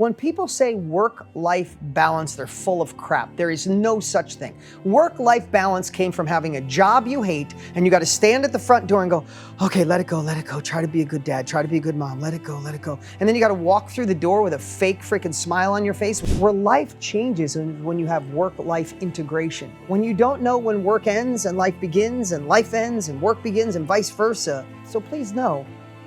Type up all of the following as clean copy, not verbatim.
When people say work-life balance, they're full of crap. There is no such thing. Work-life balance came from having a job you hate, and you got to stand at the front door and go, okay, let it go, let it go. Try to be a good dad, try to be a good mom, let it go, let it go. And then you got to walk through the door with a fake freaking smile on your face. Where life changes when you have work-life integration. When you don't know when work ends and life begins, and life ends and work begins, and vice versa. So please know,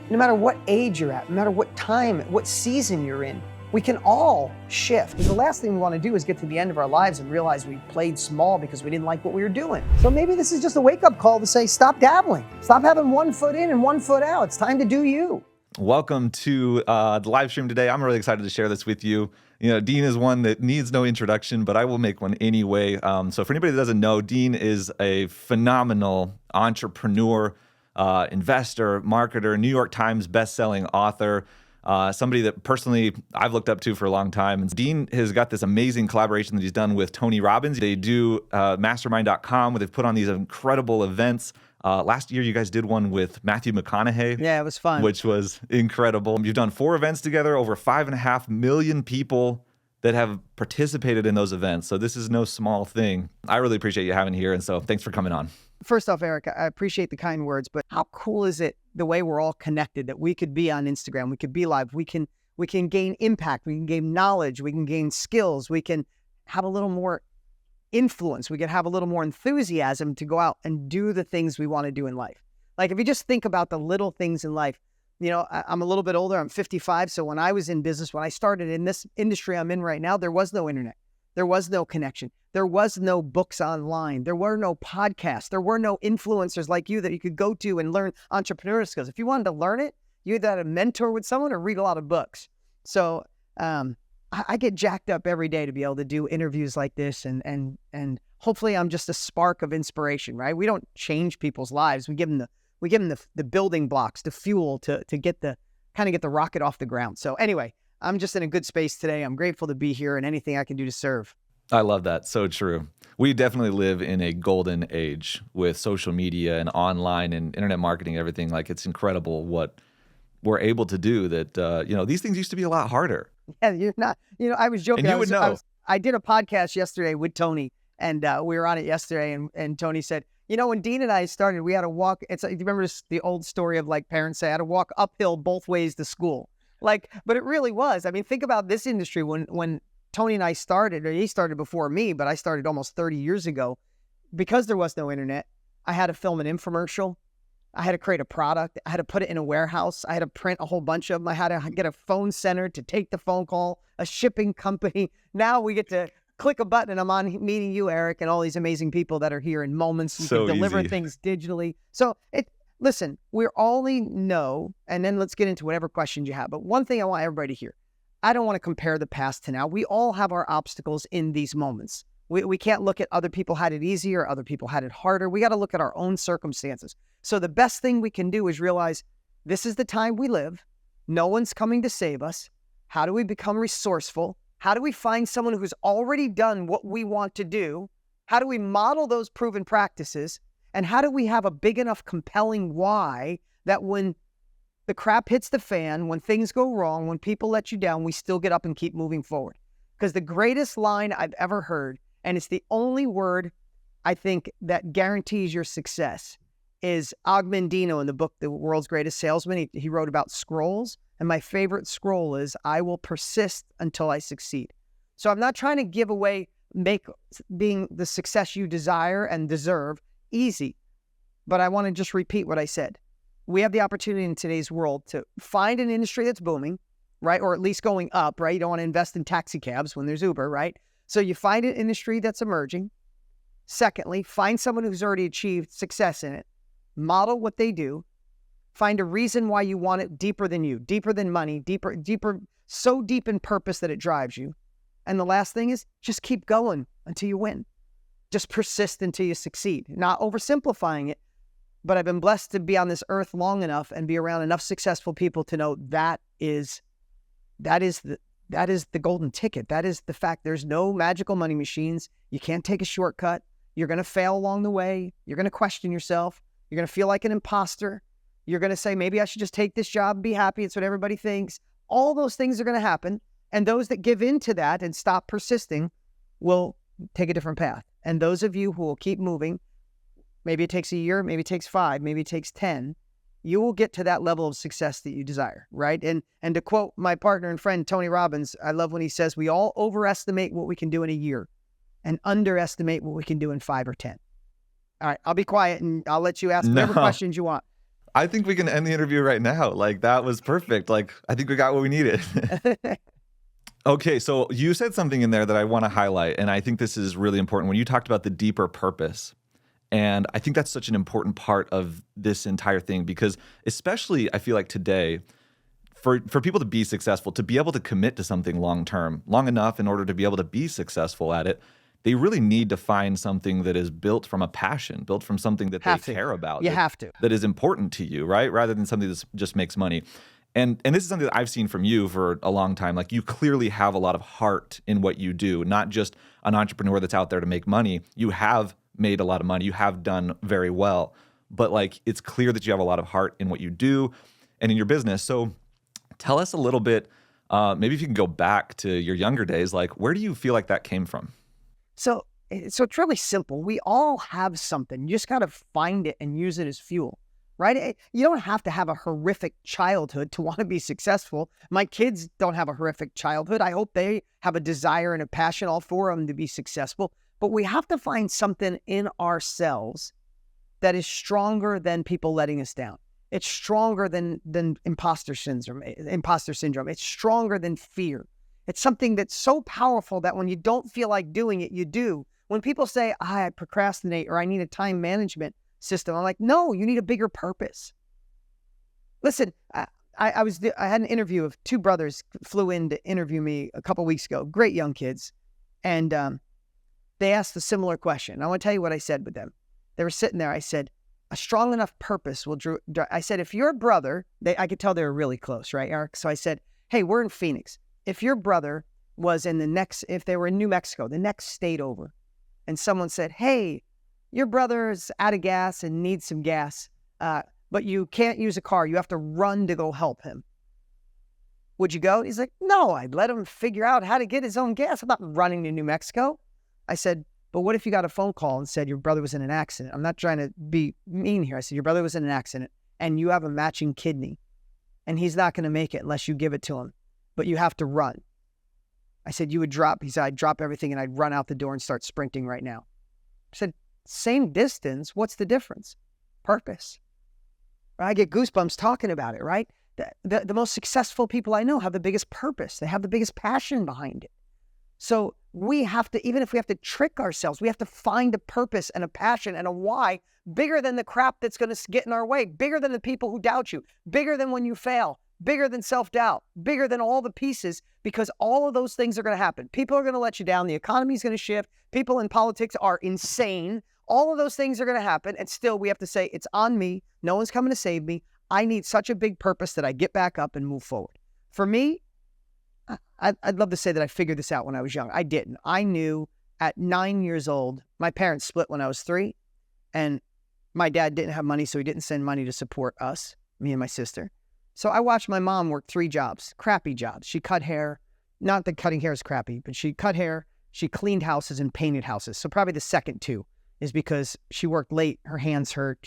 no matter what age you're at, no matter what time, what season you're in, we can all shift. The last thing we want to do is get to the end of our lives and realize we played small because we didn't like what we were doing. So maybe this is just a wake-up call to say, stop dabbling. Stop having one foot in and one foot out. It's time to do you. Welcome to the live stream today. I'm really excited to share this with you. You know, Dean is one that needs no introduction, but I will make one anyway. So for anybody that doesn't know, Dean is a phenomenal entrepreneur, investor, marketer, New York Times bestselling author, somebody that personally I've looked up to for a long time. And Dean has got this amazing collaboration that he's done with Tony Robbins. They do mastermind.com, where they've put on these incredible events. Last year, you guys did one with Matthew McConaughey. Yeah, it was fun. Which was incredible. You've done 4 events together, over 5.5 million people that have participated in those events. So this is no small thing. I really appreciate you having here. And so thanks for coming on. First off, Eric, I appreciate the kind words, but how cool is it the way we're all connected, that we could be on Instagram, we could be live, we can gain impact, we can gain knowledge, we can gain skills, we can have a little more influence, we can have a little more enthusiasm to go out and do the things we want to do in life. Like if you just think about the little things in life, you know, I'm a little bit older, I'm 55. So when I was in business, when I started in this industry I'm in right now, there was no internet. There was no connection. There was no books online. There were no podcasts. There were no influencers like you that you could go to and learn entrepreneurial skills. If you wanted to learn it, you either had a mentor with someone or read a lot of books. So I get jacked up every day to be able to do interviews like this, and hopefully I'm just a spark of inspiration, right? We don't change people's lives. We give them the building blocks, the fuel to get the rocket off the ground. So anyway, I'm just in a good space today. I'm grateful to be here, and anything I can do to serve. I love that. So true. We definitely live in a golden age with social media and online and internet marketing and everything. Like, it's incredible what we're able to do that, these things used to be a lot harder. Yeah, you're not, I was joking. And you would know. I did a podcast yesterday with Tony, and we were on it yesterday, and Tony said, when Dean and I started, we had to walk. It's like, you remember the old story of like parents say, I had to walk uphill both ways to school. Like, but it really was. I mean, think about this industry when Tony and I started, or he started before me, but I started almost 30 years ago. Because there was no internet, I had to film an infomercial. I had to create a product. I had to put it in a warehouse. I had to print a whole bunch of them. I had to get a phone center to take the phone call, a shipping company. Now we get to click a button and I'm on meeting you, Eric, and all these amazing people that are here in moments. You So can deliver easy. things digitally. So listen, we only know, and then let's get into whatever questions you have. But one thing I want everybody to hear, I don't want to compare the past to now. We all have our obstacles in these moments. We can't look at other people had it easier, other people had it harder. We got to look at our own circumstances. So the best thing we can do is realize this is the time we live. No one's coming to save us. How do we become resourceful? How do we find someone who's already done what we want to do? How do we model those proven practices? And how do we have a big enough compelling why that when the crap hits the fan, when things go wrong, when people let you down, we still get up and keep moving forward? Because the greatest line I've ever heard, and it's the only word I think that guarantees your success, is Ogmandino in the book, The World's Greatest Salesman. He wrote about scrolls. And my favorite scroll is, I will persist until I succeed. So I'm not trying to give away, make being the success you desire and deserve easy. But I want to just repeat what I said. We have the opportunity in today's world to find an industry that's booming, right? Or at least going up, right? You don't want to invest in taxi cabs when there's Uber, right? So you find an industry that's emerging. Secondly, find someone who's already achieved success in it. Model what they do. Find a reason why you want it deeper than you, deeper than money, deeper, so deep in purpose that it drives you. And the last thing is just keep going until you win. Just persist until you succeed. Not oversimplifying it, but I've been blessed to be on this earth long enough and be around enough successful people to know that is the golden ticket. That is the fact. There's no magical money machines. You can't take a shortcut. You're going to fail along the way. You're going to question yourself. You're going to feel like an imposter. You're going to say, maybe I should just take this job and be happy. It's what everybody thinks. All those things are going to happen. And those that give in to that and stop persisting will take a different path. And those of you who will keep moving, maybe it takes a year, maybe it takes 5, maybe it takes 10, you will get to that level of success that you desire, right? And to quote my partner and friend, Tony Robbins, I love when he says, we all overestimate what we can do in a year and underestimate what we can do in 5 or 10. All right, I'll be quiet and I'll let you ask whatever questions you want. I think we can end the interview right now. Like, that was perfect. Like, I think we got what we needed. Okay, so you said something in there that I want to highlight, and I think this is really important when you talked about the deeper purpose. And I think that's such an important part of this entire thing, because especially I feel like today, for people to be successful, to be able to commit to something long term, long enough in order to be able to be successful at it, they really need to find something that is built from a passion, built from something that they care about. You have to. That is important to you, right? Rather than something that just makes money. And this is something that I've seen from you for a long time. Like, you clearly have a lot of heart in what you do, not just an entrepreneur that's out there to make money. You have made a lot of money. You have done very well. But like, it's clear that you have a lot of heart in what you do and in your business. So tell us a little bit, maybe if you can go back to your younger days, like, where do you feel like that came from? So it's really simple. We all have something. You just got to find it and use it as fuel. Right? You don't have to have a horrific childhood to want to be successful. My kids don't have a horrific childhood. I hope they have a desire and a passion, all 4 of them, to be successful. But we have to find something in ourselves that is stronger than people letting us down. It's stronger than imposter syndrome. It's stronger than fear. It's something that's so powerful that when you don't feel like doing it, you do. When people say, I procrastinate, or I need a time management system, I'm like, no, you need a bigger purpose. Listen, I had an interview of 2 brothers flew in to interview me a couple weeks ago, great young kids. And they asked a similar question. I want to tell you what I said with them. They were sitting there. I said, a strong enough purpose will I said, if your brother, I could tell they were really close, right, Eric? So I said, hey, we're in Phoenix. If your brother was if they were in New Mexico, the next state over, and someone said, hey, your brother's out of gas and needs some gas, but you can't use a car. You have to run to go help him. Would you go? He's like, no, I'd let him figure out how to get his own gas. I'm not running to New Mexico. I said, but what if you got a phone call and said your brother was in an accident? I'm not trying to be mean here. I said, your brother was in an accident and you have a matching kidney and he's not going to make it unless you give it to him, but you have to run. I said, he said, I'd drop everything and I'd run out the door and start sprinting right now. I said, same distance. What's the difference? Purpose. I get goosebumps talking about it, right? The most successful people I know have the biggest purpose. They have the biggest passion behind it. So we have to, even if we have to trick ourselves, we have to find a purpose and a passion and a why bigger than the crap that's going to get in our way, bigger than the people who doubt you, bigger than when you fail, bigger than self-doubt, bigger than all the pieces, because all of those things are going to happen. People are going to let you down. The economy is going to shift. People in politics are insane. All of those things are going to happen. And still we have to say, it's on me. No one's coming to save me. I need such a big purpose that I get back up and move forward. For me, I'd love to say that I figured this out when I was young. I didn't. I knew at 9 years old, my parents split when I was 3, and my dad didn't have money, so he didn't send money to support us, me and my sister. So I watched my mom work 3 jobs, crappy jobs. She cut hair. Not that cutting hair is crappy, but she cut hair, she cleaned houses and painted houses. So probably the second 2 is because she worked late, her hands hurt,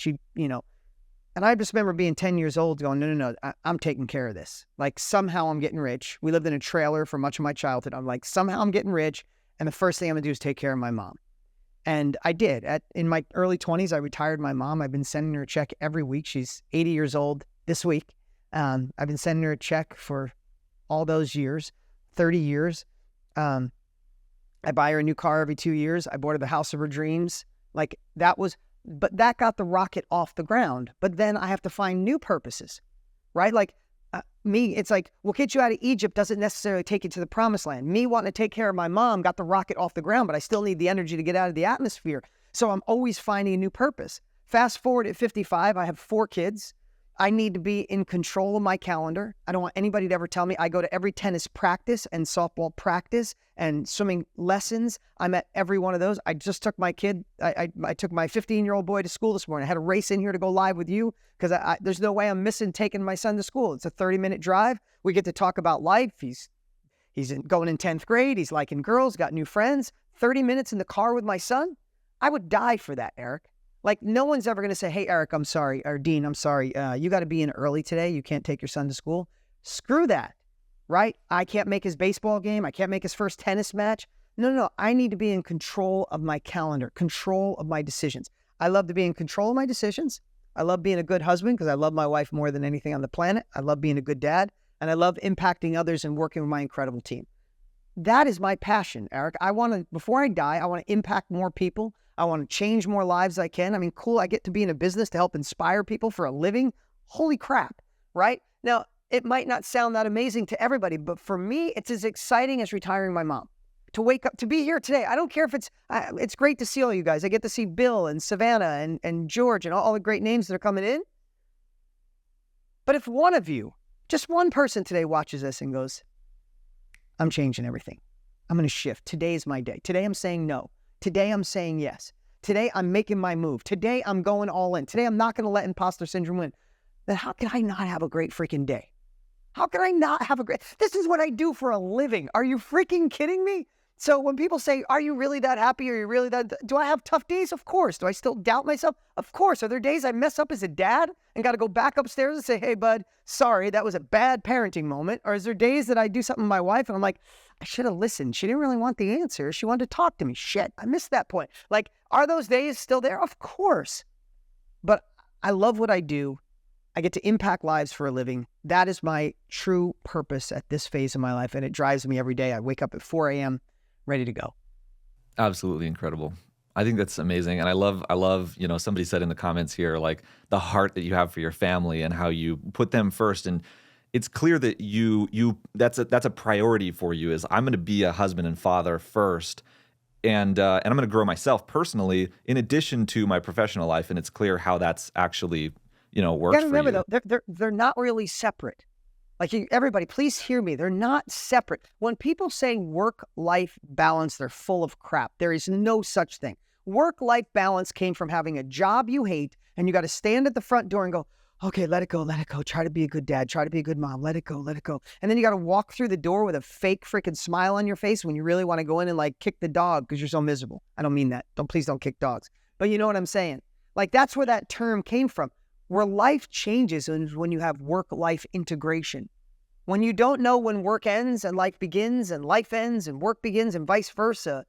and I just remember being 10 years old going, no, I'm taking care of this. Like, somehow I'm getting rich. We lived in a trailer for much of my childhood. I'm like, somehow I'm getting rich, and the first thing I'm going to do is take care of my mom. And I did. In my early 20s, I retired my mom. I've been sending her a check every week. She's 80 years old this week. I've been sending her a check for all those years, 30 years. I buy her a new car every 2 years. I bought her the house of her dreams. But that got the rocket off the ground. But then I have to find new purposes, right? Like it's like, we'll get you out of Egypt doesn't necessarily take you to the promised land. Me wanting to take care of my mom got the rocket off the ground, but I still need the energy to get out of the atmosphere. So I'm always finding a new purpose. Fast forward at 55, I have 4 kids. I need to be in control of my calendar. I don't want anybody to ever tell me. I go to every tennis practice and softball practice and swimming lessons. I'm at every one of those. I just took my kid. I took my 15-year-old boy to school this morning. I had a race in here to go live with you because there's no way I'm missing taking my son to school. It's a 30-minute drive. We get to talk about life. He's He's going in 10th grade. He's liking girls, got new friends, 30 minutes in the car with my son. I would die for that, Eric. Like, no one's ever going to say, hey, Eric, I'm sorry, or Dean, I'm sorry. You got to be in early today. You can't take your son to school. Screw that, right? I can't make his baseball game. I can't make his first tennis match. No. I need to be in control of my calendar, control of my decisions. I love to be in control of my decisions. I love being a good husband because I love my wife more than anything on the planet. I love being a good dad, and I love impacting others and working with my incredible team. That is my passion, Eric. Before I die, I want to impact more people. I want to change more lives I can. I mean, cool, I get to be in a business to help inspire people for a living. Holy crap, right? Now, it might not sound that amazing to everybody, but for me, it's as exciting as retiring my mom. To wake up, to be here today. I don't care if it's great to see all you guys. I get to see Bill and Savannah and George and all the great names that are coming in. But if one of you, just one person today watches this and goes, I'm changing everything. I'm going to shift. Today's my day. Today I'm saying no. Today I'm saying yes. Today I'm making my move. Today I'm going all in. Today I'm not going to let imposter syndrome win. Then how can I not have a great freaking day? How can I not have a great... This is what I do for a living. Are you freaking kidding me? So when people say, are you really that happy? Are you really that... Do I have tough days? Of course. Do I still doubt myself? Of course. Are there days I mess up as a dad and got to go back upstairs and say, hey, bud, sorry, that was a bad parenting moment? Or is there days that I do something with my wife and I'm like, I should have listened. She didn't really want the answer. She wanted to talk to me. Shit, I missed that point. Like, are those days still there? Of course. But I love what I do. I get to impact lives for a living. That is my true purpose at this phase of my life. And it drives me every day. I wake up at 4 a.m. ready to go. Absolutely incredible. I think that's amazing. And I love, somebody said in the comments here, like the heart that you have for your family and how you put them first. And it's clear that that's a priority for you is I'm going to be a husband and father first. And I'm going to grow myself personally in addition to my professional life. And it's clear how that's actually, works for you. You got to remember though, they're not really separate. Like everybody, please hear me. They're not separate. When people say work-life balance, they're full of crap. There is no such thing. Work-life balance came from having a job you hate, and you got to stand at the front door and go, okay, let it go, let it go. Try to be a good dad. Try to be a good mom. Let it go, let it go. And then you got to walk through the door with a fake freaking smile on your face when you really want to go in and like kick the dog because you're so miserable. I don't mean that. Please don't kick dogs. But you know what I'm saying? Like that's where that term came from. Where life changes is when you have work-life integration. When you don't know when work ends and life begins and life ends and work begins and vice versa.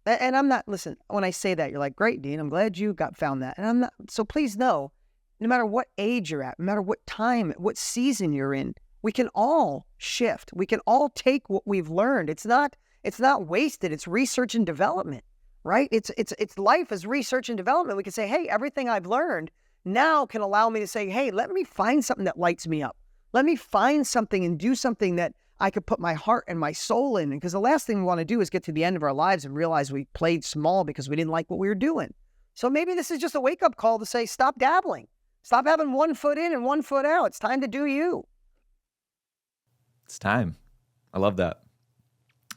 And I'm not, listen, when I say that, you're like, great, Dean, I'm glad you found that. And I'm not, so please know, no matter what age you're at, no matter what time, what season you're in, we can all shift. We can all take what we've learned. It's not wasted. It's research and development, right? It's life as research and development. We can say, hey, everything I've learned now can allow me to say, hey, let me find something that lights me up. Let me find something and do something that I could put my heart and my soul in. Because the last thing we want to do is get to the end of our lives and realize we played small because we didn't like what we were doing. So maybe this is just a wake-up call to say, stop dabbling. Stop having one foot in and one foot out. It's time to do you. It's time. I love that.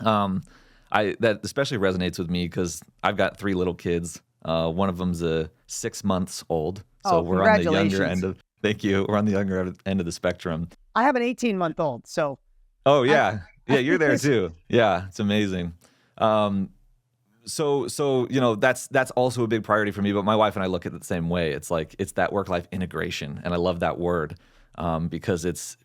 That especially resonates with me because I've got 3 little kids. One of them's 6 months old. So we're on the younger end of, thank you. We're on the younger end of the spectrum. I have an 18-month-old, so. Oh yeah. Yeah, you're there too. Yeah, it's amazing. So that's also a big priority for me, but my wife and I look at it the same way. It's like, it's that work-life integration. And I love that word because it's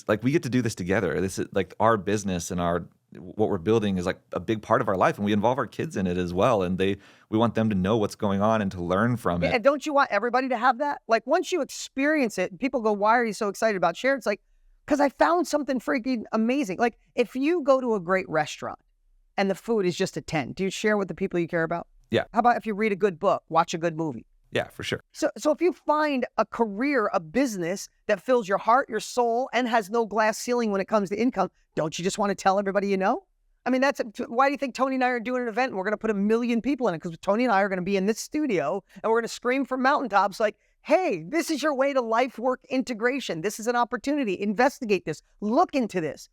like, we get to do this together. This is like our business and what we're building is like a big part of our life, and we involve our kids in it as well. And we want them to know what's going on and to learn from it. And don't you want everybody to have that? Like once you experience it, people go, why are you so excited about sharing? It's like, because I found something freaking amazing. Like if you go to a great restaurant and the food is just a 10, do you share with the people you care about? Yeah. How about if you read a good book, watch a good movie? Yeah, for sure. So if you find a career, a business that fills your heart, your soul, and has no glass ceiling when it comes to income, don't you just want to tell everybody you know? I mean, why do you think Tony and I are doing an event and we're going to put 1 million people in it? Because Tony and I are going to be in this studio and we're going to scream from mountaintops like, hey, this is your way to life-work integration. This is an opportunity. Investigate this. Look into this.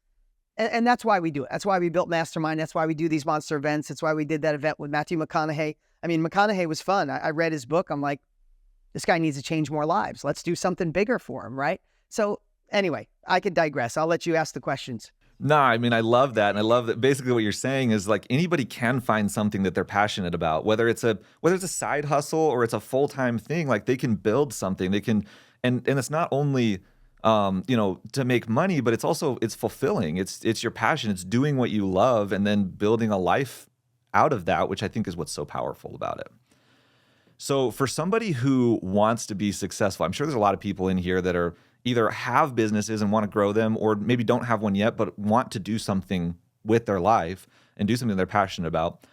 And that's why we do it. That's why we built Mastermind. That's why we do these monster events. That's why we did that event with Matthew McConaughey. I mean, McConaughey was fun. I read his book. I'm like, this guy needs to change more lives. Let's do something bigger for him, right? So anyway, I could digress. I'll let you ask the questions. No, I mean, I love that. And I love that basically what you're saying is like anybody can find something that they're passionate about, whether it's a side hustle or it's a full-time thing, like they can build something. They can and it's not only to make money, but it's fulfilling. It's your passion. It's doing what you love and then building a life out of that, which I think is what's so powerful about it. So for somebody who wants to be successful, I'm sure there's a lot of people in here that are either have businesses and want to grow them or maybe don't have one yet, but want to do something with their life and do something they're passionate about.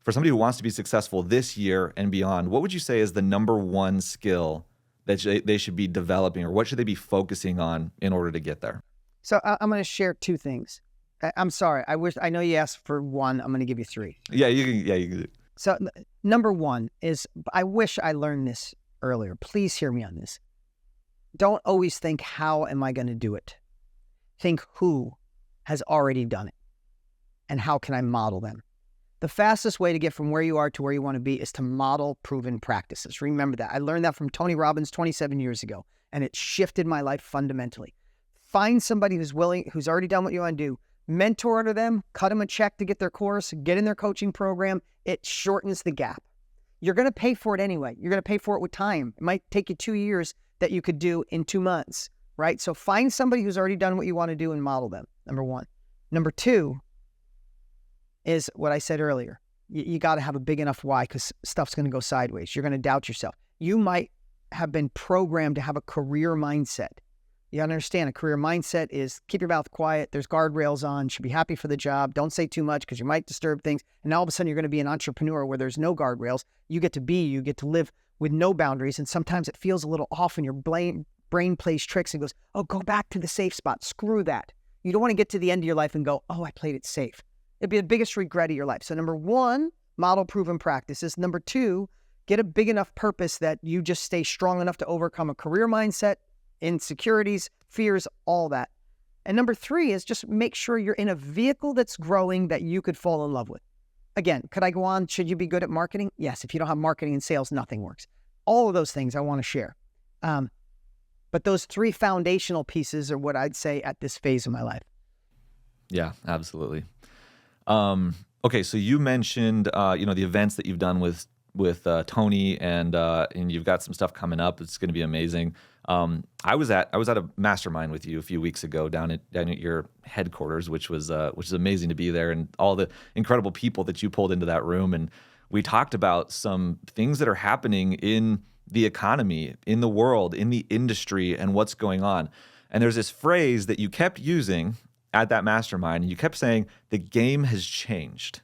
For somebody who wants to be successful this year and beyond, what would you say is the number one skill that they should be developing, or what should they be focusing on in order to get there? So I'm going to share two things. I'm sorry. I know you asked for one. I'm going to give you three. Yeah, you can. So number one is, I wish I learned this earlier. Please hear me on this. Don't always think, how am I going to do it? Think, who has already done it and how can I model them? The fastest way to get from where you are to where you want to be is to model proven practices. Remember that. I learned that from Tony Robbins 27 years ago, and it shifted my life fundamentally. Find somebody who's already done what you want to do. Mentor under them, cut them a check to get their course, get in their coaching program. It shortens the gap. You're going to pay for it anyway. You're going to pay for it with time. It might take you 2 years that you could do in 2 months, right? So find somebody who's already done what you want to do and model them, number one. Number two is what I said earlier. You got to have a big enough why, because stuff's going to go sideways. You're going to doubt yourself. You might have been programmed to have a career mindset. You understand a career mindset is keep your mouth quiet. There's guardrails on, should be happy for the job. Don't say too much because you might disturb things. And now all of a sudden you're going to be an entrepreneur where there's no guardrails. You get to live with no boundaries. And sometimes it feels a little off and your brain plays tricks and goes, oh, go back to the safe spot. Screw that. You don't want to get to the end of your life and go, oh, I played it safe. It'd be the biggest regret of your life. So number one, model proven practices. Number two, get a big enough purpose that you just stay strong enough to overcome a career mindset, insecurities, fears, all that. And number three is just make sure you're in a vehicle that's growing that you could fall in love with. Again, could I go on? Should you be good at marketing? Yes. If you don't have marketing and sales, nothing works. All of those things I want to share. But those three foundational pieces are what I'd say at this phase of my life. Yeah, absolutely. Okay, so you mentioned the events that you've done with Tony, and you've got some stuff coming up. It's going to be amazing. I was at a mastermind with you a few weeks ago down at your headquarters, which is amazing to be there, and all the incredible people that you pulled into that room. And we talked about some things that are happening in the economy, in the world, in the industry, and what's going on. And there's this phrase that you kept using at that mastermind, and you kept saying the game has changed.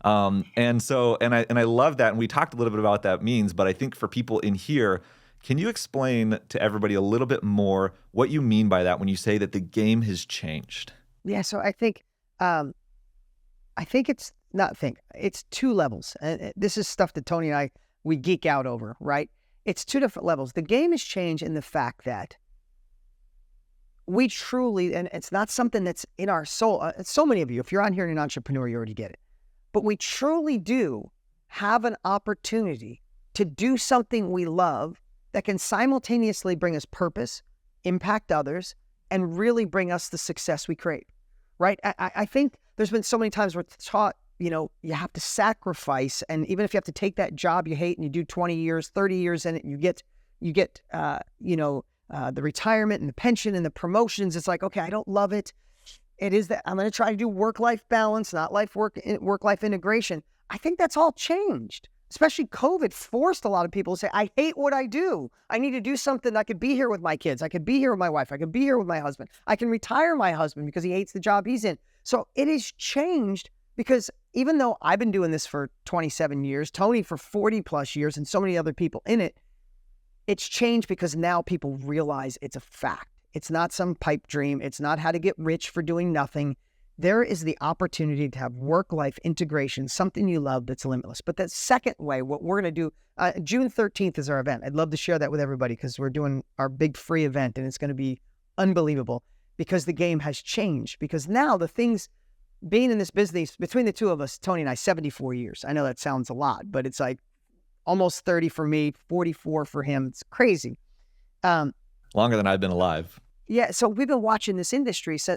And I love that. And we talked a little bit about what that means, but I think for people in here, can you explain to everybody a little bit more what you mean by that when you say that the game has changed? Yeah. So I think it's two levels. And this is stuff that Tony and I, we geek out over, right? It's two different levels. The game has changed in the fact that we truly, and it's not something that's in our soul. So many of you, if you're on here and you're an entrepreneur, you already get it. But we truly do have an opportunity to do something we love that can simultaneously bring us purpose, impact others, and really bring us the success we crave, right? I think there's been so many times where it's taught, you have to sacrifice. And even if you have to take that job you hate and you do 20 years, 30 years in it, you get the retirement and the pension and the promotions. It's like, okay, I don't love it. It is that I'm going to try to do work-life balance, not work-life integration. I think that's all changed. Especially COVID forced a lot of people to say, I hate what I do. I need to do something. I could be here with my kids. I could be here with my wife. I could be here with my husband. I can retire my husband because he hates the job he's in. So it has changed because even though I've been doing this for 27 years, Tony for 40 plus years, and so many other people in it, it's changed because now people realize it's a fact. It's not some pipe dream. It's not how to get rich for doing nothing. There is the opportunity to have work-life integration, something you love that's limitless. But that second way, what we're going to do, June 13th is our event. I'd love to share that with everybody because we're doing our big free event, and it's going to be unbelievable because the game has changed. Because now the things, being in this business, between the two of us, Tony and I, 74 years. I know that sounds a lot, but it's like almost 30 for me, 44 for him. It's crazy. Longer than I've been alive. Yeah, so we've been watching this industry. So,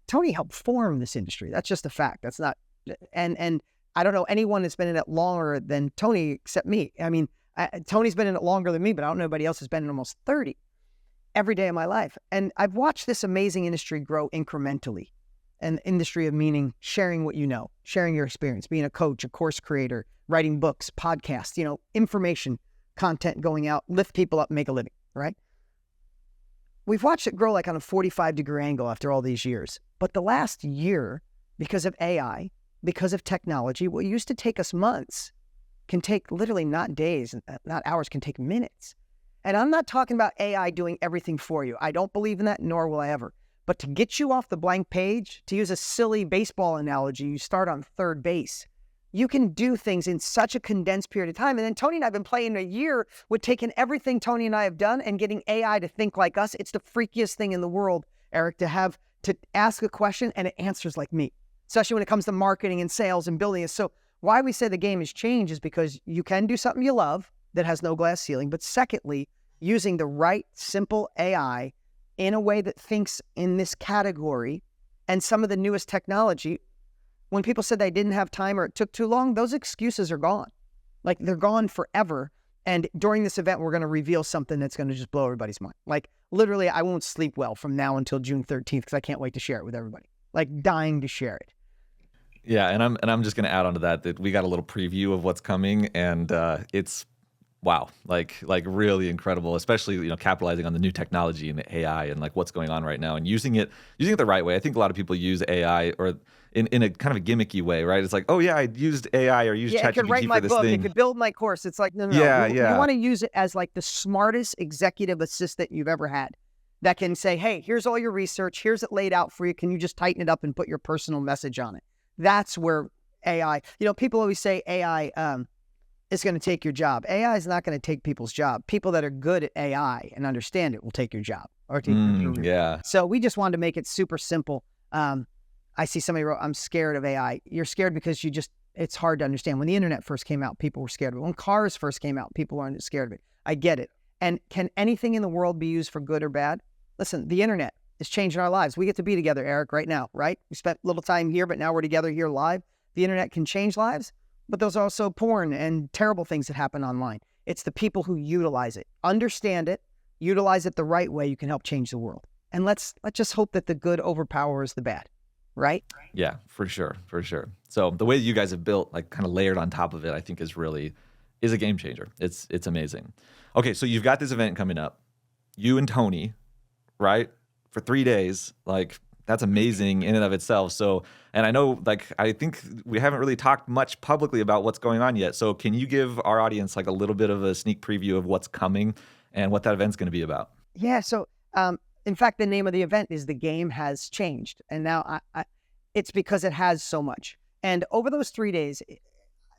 Tony helped form this industry. That's just a fact. That's not, and I don't know anyone that's been in it longer than Tony except me. I mean, Tony's been in it longer than me, but I don't know anybody else has been in almost 30 every day of my life. And I've watched this amazing industry grow incrementally. An industry of meaning, sharing what you know, sharing your experience, being a coach, a course creator, writing books, podcasts, information, content going out, lift people up, make a living, right? We've watched it grow like on a 45-degree angle after all these years. But the last year, because of AI, because of technology, what used to take us months can take literally not days, not hours, can take minutes. And I'm not talking about AI doing everything for you. I don't believe in that, nor will I ever. But to get you off the blank page, to use a silly baseball analogy, you start on third base. You can do things in such a condensed period of time. And then Tony and I have been playing a year with taking everything Tony and I have done and getting AI to think like us. It's the freakiest thing in the world, Eric, to ask a question and it answers like me, especially when it comes to marketing and sales and building it. So why we say the game has changed is because you can do something you love that has no glass ceiling. But secondly, using the right, simple AI in a way that thinks in this category and some of the newest technology. When people said they didn't have time or it took too long, those excuses are gone. Like they're gone forever. And during this event, we're going to reveal something that's going to just blow everybody's mind. Like literally, I won't sleep well from now until June 13th because I can't wait to share it with everybody. Like dying to share it. Yeah, and I'm just going to add on to that we got a little preview of what's coming, and it's wow, like really incredible, especially capitalizing on the new technology and the AI and like what's going on right now and using it the right way. I think a lot of people use AI or in a kind of a gimmicky way, right? It's like, oh yeah, I used AI or used it could write ChatGPT my for this book, thing. it could build my course. It's like, no. Yeah, You want to use it as like the smartest executive assistant you've ever had that can say, hey, here's all your research, here's it laid out for you. Can you just tighten it up and put your personal message on it? That's where AI, people always say AI is going to take your job. AI is not going to take people's job. People that are good at AI and understand it will take your job or take your career. Yeah. So we just wanted to make it super simple. I see somebody wrote, I'm scared of AI. You're scared because it's hard to understand. When the internet first came out, people were scared of it. When cars first came out, people weren't scared of it. I get it. And can anything in the world be used for good or bad? Listen, the internet is changing our lives. We get to be together, Eric, right now, right? We spent a little time here, but now we're together here live. The internet can change lives, but there's also porn and terrible things that happen online. It's the people who utilize it, understand it, utilize it the right way. You can help change the world. And let's just hope that the good overpowers the bad, right? Yeah, for sure. So the way you guys have built, like kind of layered on top of it, I think is a game changer. It's amazing. Okay, so you've got this event coming up, you and Tony, right? For 3 days, like that's amazing in and of itself. So, and I know, I think we haven't really talked much publicly about what's going on yet. So can you give our audience like a little bit of a sneak preview of what's coming and what that event's going to be about? Yeah. So, in fact, the name of the event is The Game Has Changed. And now it's because it has so much. And over those 3 days,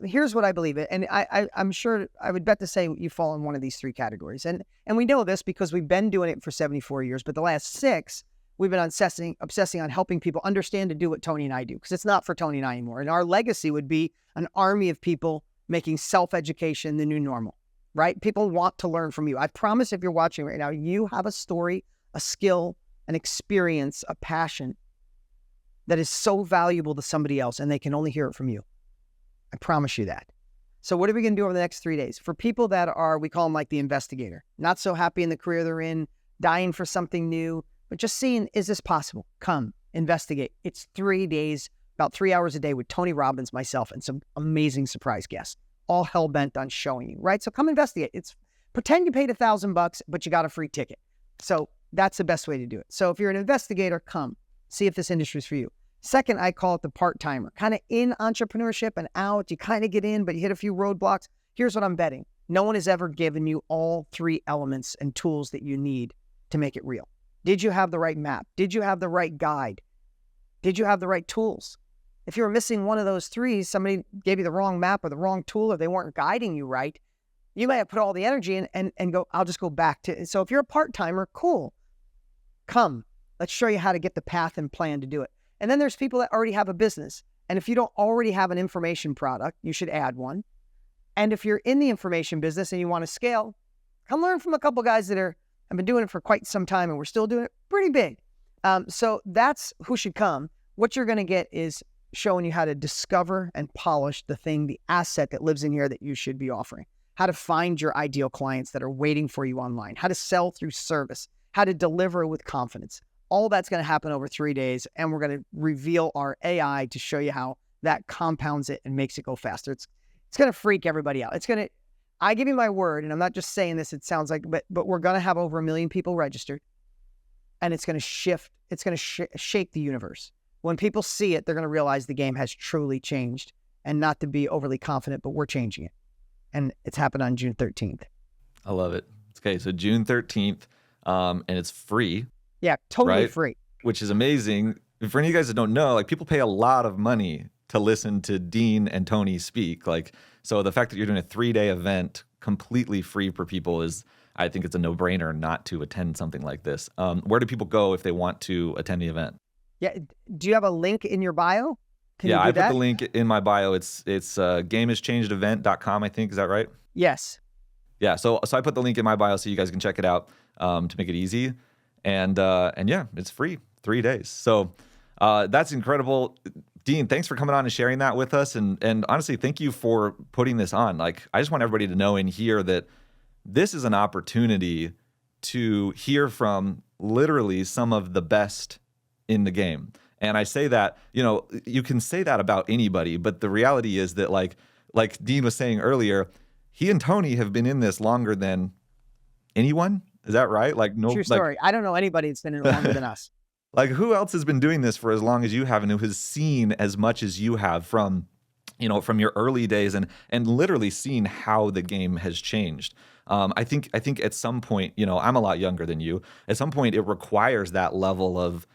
here's what I believe it. And I'm sure I would bet to say you fall in one of these three categories. And we know this because we've been doing it for 74 years, but the last 6, we've been obsessing on helping people understand to do what Tony and I do, because it's not for Tony and I anymore. And our legacy would be an army of people making self-education the new normal, right? People want to learn from you. I promise if you're watching right now, you have a story, a skill, an experience, a passion that is so valuable to somebody else, and they can only hear it from you. I promise you that. So what are we going to do over the next 3 days? For people that are, we call them like the investigator, not so happy in the career they're in, dying for something new, but just seeing, is this possible? Come, investigate. It's 3 days, about 3 hours a day with Tony Robbins, myself, and some amazing surprise guests, all hell-bent on showing you, right? So come investigate. Pretend you paid $1,000, but you got a free ticket. So that's the best way to do it. So if you're an investigator, come, see if this industry is for you. Second, I call it the part-timer, kind of in entrepreneurship and out. You kind of get in, but you hit a few roadblocks. Here's what I'm betting. No one has ever given you all 3 elements and tools that you need to make it real. Did you have the right map? Did you have the right guide? Did you have the right tools? If you were missing one of those 3, somebody gave you the wrong map or the wrong tool, or they weren't guiding you right, you may have put all the energy in and go, I'll just go back to it. So if you're a part-timer, cool. Come, let's show you how to get the path and plan to do it. And then there's people that already have a business. And if you don't already have an information product, you should add one. And if you're in the information business and you want to scale, come learn from a couple guys that have been doing it for quite some time, and we're still doing it pretty big. So that's who should come. What you're going to get is showing you how to discover and polish the asset that lives in here that you should be offering, how to find your ideal clients that are waiting for you online, how to sell through service, how to deliver with confidence. All that's going to happen over 3 days, and we're going to reveal our AI to show you how that compounds it and makes it go faster. It's going to freak everybody out. I give you my word, and I'm not just saying this, it sounds like, but we're going to have over 1 million people registered, and it's going to shift. It's going to shake the universe. When people see it, they're going to realize the game has truly changed, and not to be overly confident, but we're changing it. And it's happened on June 13th. I love it. Okay, so June 13th, and it's free. Yeah, totally right? free. Which is amazing. For any of you guys that don't know, like people pay a lot of money to listen to Dean and Tony speak. Like, so the fact that you're doing a 3-day event completely free for people I think it's a no-brainer not to attend something like this. Where do people go if they want to attend the event? Yeah. Do you have a link in your bio? I put the link in my bio. It's gameischangedevent.com, I think. Is that right? Yes. Yeah. So I put the link in my bio so you guys can check it out to make it easy. And yeah, it's free, 3 days. So that's incredible. Dean, thanks for coming on and sharing that with us. And honestly, thank you for putting this on. Like, I just want everybody to know in here that this is an opportunity to hear from literally some of the best in the game. And I say that, you can say that about anybody, but the reality is that like Dean was saying earlier, he and Tony have been in this longer than anyone. Is that right? Like, no, true story. I don't know anybody that's been in it longer than us. Like, who else has been doing this for as long as you have and who has seen as much as you have from your early days and literally seen how the game has changed? I think at some point, I'm a lot younger than you. At some point, it requires that level of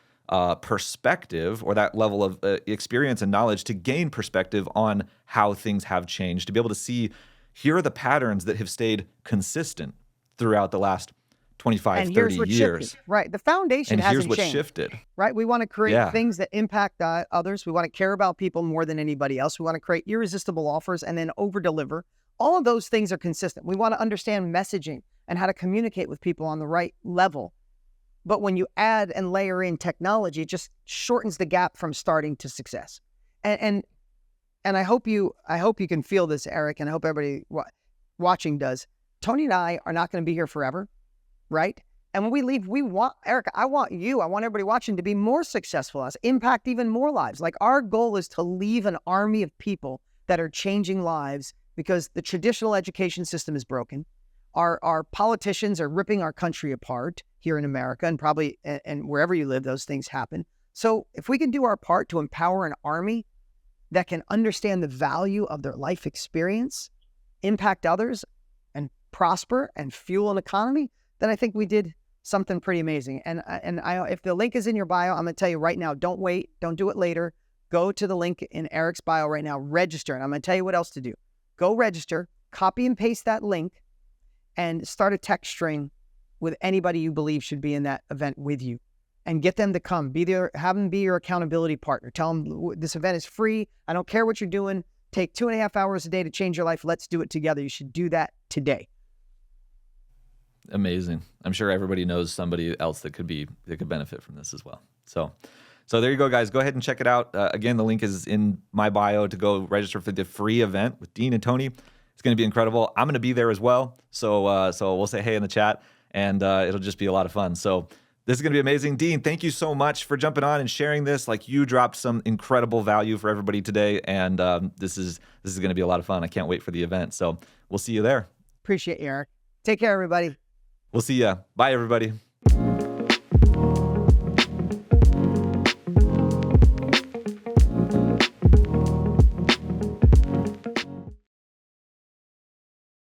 perspective or that level of experience and knowledge to gain perspective on how things have changed, to be able to see, here are the patterns that have stayed consistent throughout the last 25, and 30 years. Shifted. Right. The foundation and hasn't here's what changed. Shifted. Right. We want to create things that impact others. We want to care about people more than anybody else. We want to create irresistible offers and then over deliver. All of those things are consistent. We want to understand messaging and how to communicate with people on the right level. But when you add and layer in technology, it just shortens the gap from starting to success. And I hope you can feel this, Eric, and I hope everybody watching does. Tony and I are not going to be here forever, right? And when we leave, Eric, I want everybody watching to be more successful, us impact even more lives. Like, our goal is to leave an army of people that are changing lives, because the traditional education system is broken. Our politicians are ripping our country apart here in America, and probably and wherever you live, those things happen. So if we can do our part to empower an army that can understand the value of their life experience, impact others, and prosper and fuel an economy, then I think we did something pretty amazing. And if the link is in your bio, I'm going to tell you right now, don't wait. Don't do it later. Go to the link in Eric's bio right now, register. And I'm going to tell you what else to do. Go register, copy and paste that link, and start a text string with anybody you believe should be in that event with you, and get them to come. Be there, have them be your accountability partner. Tell them this event is free. I don't care what you're doing. Take 2.5 hours a day to change your life. Let's do it together. You should do that today. Amazing. I'm sure everybody knows somebody else that could benefit from this as well. So there you go, guys. Go ahead and check it out. Again, the link is in my bio to go register for the free event with Dean and Tony. It's going to be incredible. I'm going to be there as well. So we'll say hey in the chat, and it'll just be a lot of fun. So this is going to be amazing. Dean, thank you so much for jumping on and sharing this. Like, you dropped some incredible value for everybody today, and this is going to be a lot of fun. I can't wait for the event. So we'll see you there. Appreciate you, Eric. Take care, everybody. We'll see ya. Bye, everybody.